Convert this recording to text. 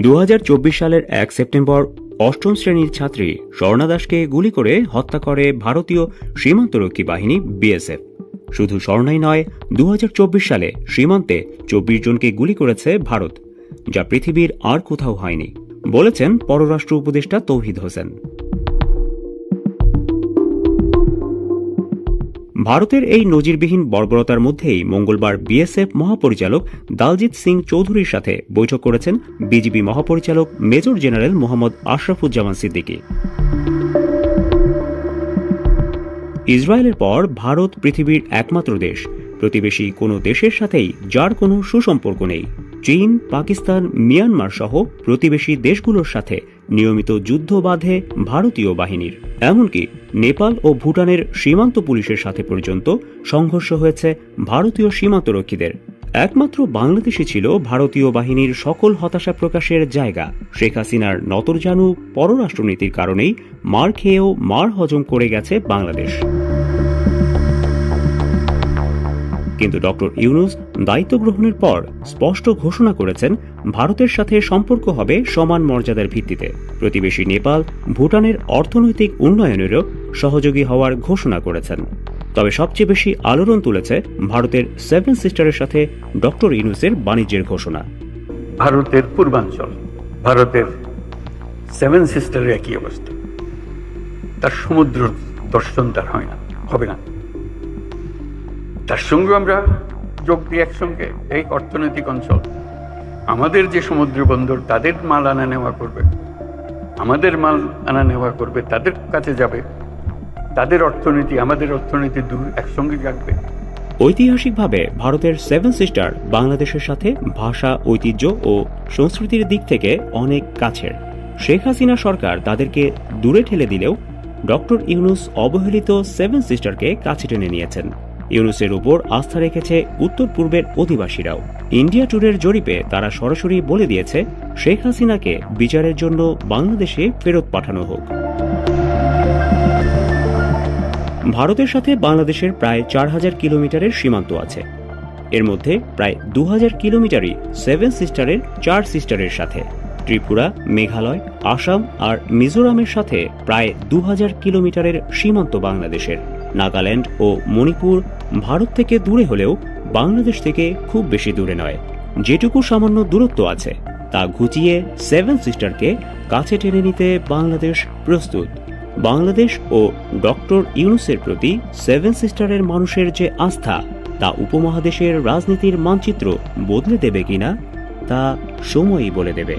2024 সালের 1 সেপ্টেম্বর অষ্টম শ্রেণীর ছাত্রী স্বর্ণা দাসকে গুলি করে হত্যা করে ভারতীয় সীমান্তরক্ষী বাহিনী বিএসএফ। শুধু স্বর্ণাই নয়, 2024 সালে সীমান্তে 24 জনকে গুলি করেছে ভারত, যা পৃথিবীর আর কোথাও হয়নি, বলেছেন পররাষ্ট্র উপদেষ্টা তৌহিদ হোসেন। ভারতের এই নজিরবিহীন বর্বরতার মধ্যেই মঙ্গলবার বিএসএফ মহাপরিচালক দালজিৎ সিং চৌধুরীর সাথে বৈঠক করেছেন বিজিবি মহাপরিচালক মেজর জেনারেল মোহাম্মদ আশরাফুজ্জামান সিদ্দিকী। ইসরায়েলের পর ভারত পৃথিবীর একমাত্র দেশ, প্রতিবেশী কোনো দেশের সাথেই যার কোনো সুসম্পর্ক নেই। চীন, পাকিস্তান, মিয়ানমার সহ প্রতিবেশী দেশগুলোর সাথে নিয়মিত যুদ্ধ বাধে ভারতীয় বাহিনীর। এমনকি নেপাল ও ভুটানের সীমান্ত পুলিশের সাথে পর্যন্ত সংঘর্ষ হয়েছে ভারতীয় সীমান্তরক্ষীদের। একমাত্র বাংলাদেশই ছিল ভারতীয় বাহিনীর সকল হতাশা প্রকাশের জায়গা। শেখ হাসিনার নতরজানু পররাষ্ট্রনীতির কারণেই মার খেয়েও মার হজম করে গেছে বাংলাদেশ। কিন্তু ডক্টর ইউনূস দায়িত্ব গ্রহণের পর স্পষ্ট ঘোষণা করেছেন, ভারতের সাথে সম্পর্ক হবে সমান মর্যাদার ভিত্তিতে। প্রতিবেশী নেপাল, ভুটানের অর্থনৈতিক উন্নয়নেরও সহযোগী হওয়ার ঘোষণা করেছেন। তবে সবচেয়ে বেশি আলোড়ন তুলেছে ভারতের 7 সিস্টারের সাথে ডক্টর ইউনূসের বাণিজ্যের ঘোষণা। ভারতের পূর্বাঞ্চল, ভারতের 7 সিস্টারের একই অবস্থা। তার সমুদ্র দর্শন তার হয় না, হবে না। তার সঙ্গে আমরা যোগ দিই একসঙ্গে এই অর্থনৈতিক অঞ্চল। আমাদের যে সমুদ্র বন্দর, তাদের মাল আনা নেওয়া করবে, আমাদের মাল আনা নেওয়া করবে, তাদের কাছে যাবে। তাদের অর্থনীতি আমাদের অর্থনীতি দূর একসঙ্গে রাখবে। ঐতিহাসিকভাবে ভারতের 7 সিস্টার বাংলাদেশের সাথে ভাষা, ঐতিহ্য ও সংস্কৃতির দিক থেকে অনেক কাছের। শেখ হাসিনা সরকার তাদেরকে দূরে ঠেলে দিলেও ডক্টর ইউনূস অবহেলিত 7 সিস্টারকে কাছে টেনে নিয়েছেন। ইউনূসের উপর আস্থা রেখেছে উত্তর পূর্বের অধিবাসীরাও। ইন্ডিয়া টুডের জরিপে তারা সরাসরি বলে দিয়েছে, শেখ হাসিনাকে বিচারের জন্য বাংলাদেশে ফেরত পাঠানো হোক। ভারতের সাথে বাংলাদেশের প্রায় 4000 কিলোমিটারের সীমান্ত আছে। এর মধ্যে প্রায় 2000 কিলোমিটারই 7 সিস্টারের 4 সিস্টারের সাথে। ত্রিপুরা, মেঘালয়, আসাম আর মিজোরামের সাথে প্রায় 2000 কিলোমিটারের সীমান্ত বাংলাদেশের। নাগাল্যান্ড ও মণিপুর ভারত থেকে দূরে হলেও বাংলাদেশ থেকে খুব বেশি দূরে নয়। যেটুকু সামান্য দূরত্ব আছে তা ঘুচিয়ে 7 সিস্টারকে কাছে টেনে নিতে বাংলাদেশ প্রস্তুত। বাংলাদেশ ও ডক্টর ইউনূসের প্রতি 7 সিস্টারের মানুষের যে আস্থা, তা উপমহাদেশের রাজনীতির মানচিত্র বদলে দেবে কিনা তা সময়ই বলে দেবে।